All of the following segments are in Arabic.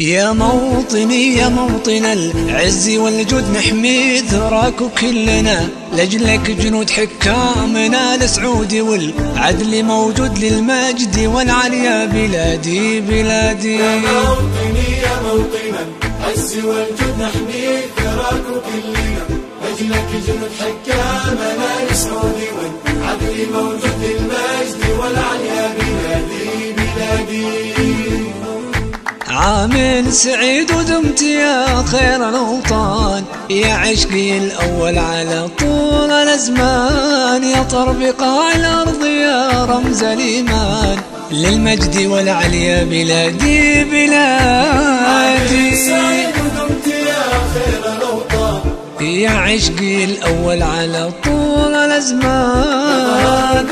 يا موطني يا موطن العز والجود نحمي ثراك كلنا، لأجلك جنود حكامنا السعود والعدل موجود للمجد والعليا بلادي بلادي. يا موطني يا موطن العز والجود نحمي ثراك كلنا، لأجلك جنود حكامنا السعود والعدل موجود للمجد والعليا بلادي بلادي. عام سعيد ودمت يا خير الأوطان، يا عشقي الأول على طول الأزمان، يا طربقة الأرض يا رمز الإيمان، للمجد والعليا بلادي بلادي. سعيد ودمت يا خير الأوطان، يا عشقي الأول على طول الأزمان،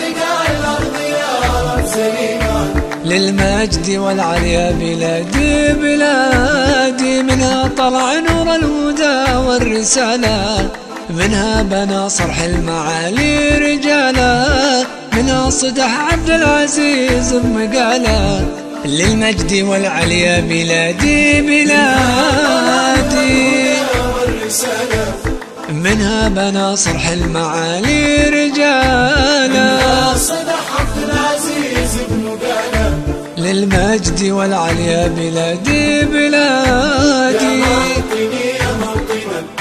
للمجد والعليا بلادي بلادي. منها طلع نور الهدى والرسالة، منها بنى صرح المعالي رجالا، منها صدح عبد العزيز بمقاله، للمجد والعليا بلادي بلادي. منها بنى صرح المعالي رجالا، للمجد والعليا بلادي بلادي.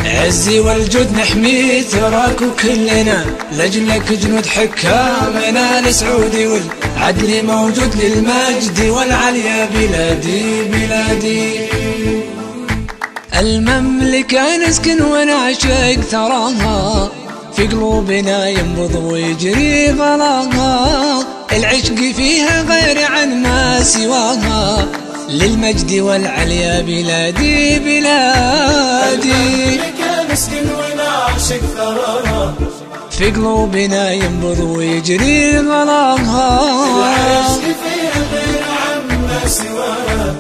عزي والجود نحمي ثراك كلنا، لأجلك جنود حكامنا السعود والعدل موجود للمجد والعليا بلادي بلادي. المملكة نسكن ونعشق ثراها، في قلوبنا ينبض ويجري غلاها، العشق فيها غير عن ما سواها، للمجد والعليا بلادي بلادي. في قلوبنا ينبض ويجري غلاها، العشق فيها غير عن ما سواها،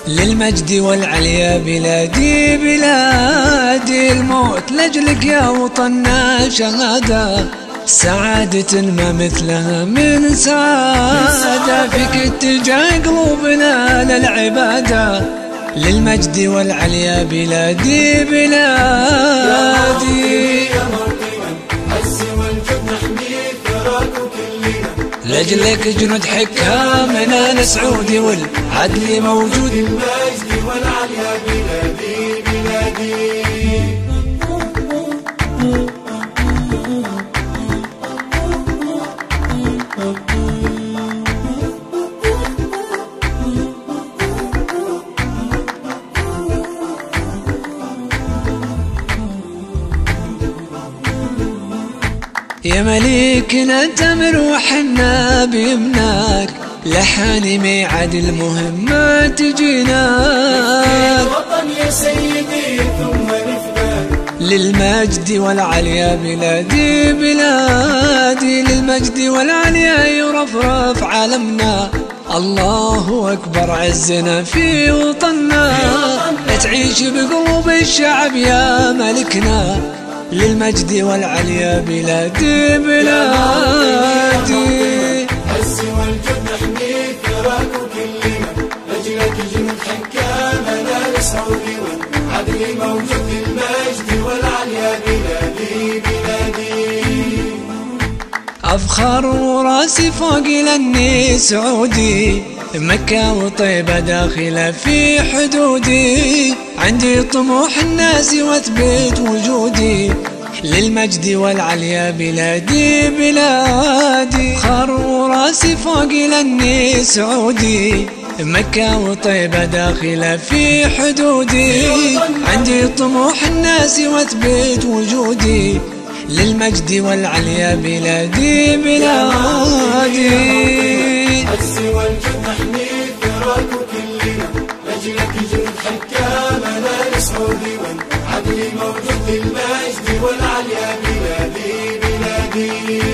للمجد والعليا بلادي بلادي. الموت لأجلك يا وطننا شهادة، سعادة ما مثلها من سعادة، فيك اتجاه قلوبنا للعبادة، للمجد والعليا بلادي بلادي. يا موطن العز والجود نحمي ثراك كلنا، لأجلك جنود حكامنا السعود والعدل موجود للمجد والعليا بلادي بلادي. يا مليكنا تمر وحنا بيمناك، لحاني ميعاد المهمات جيناك، الوطن يا سيدي ثم نفداك، للمجد والعليا بلادي بلادي. للمجد والعليا يرفرف عالمنا، الله أكبر عزنا في وطننا، تعيش بقلوب الشعب يا ملكنا، للمجد والعليا بلادي بلادي. عز والجود نحمي ثراك كلنا، لأجلك جنود حكامنا السعود والعدل موجود للمجد والعليا بلادي بلادي. أفخر وراسي فوق لأني سعودي، مكة وطيبة داخلة في حدودي، عندي طموح الناس واثبت وجودي، للمجد والعليا بلادي بلادي. أفخر وراسي فوق لأني سعودي، مكة وطيبة داخلة في حدودي، عندي طموح الناس واثبت وجودي، للمجد والعليا بلادي بلادي. عز والجود نحمي ثراك كلنا، لأجلك جنود حكامنا السعود والعدل موجود للمجد والعليا بلادي بلادي. حبيبي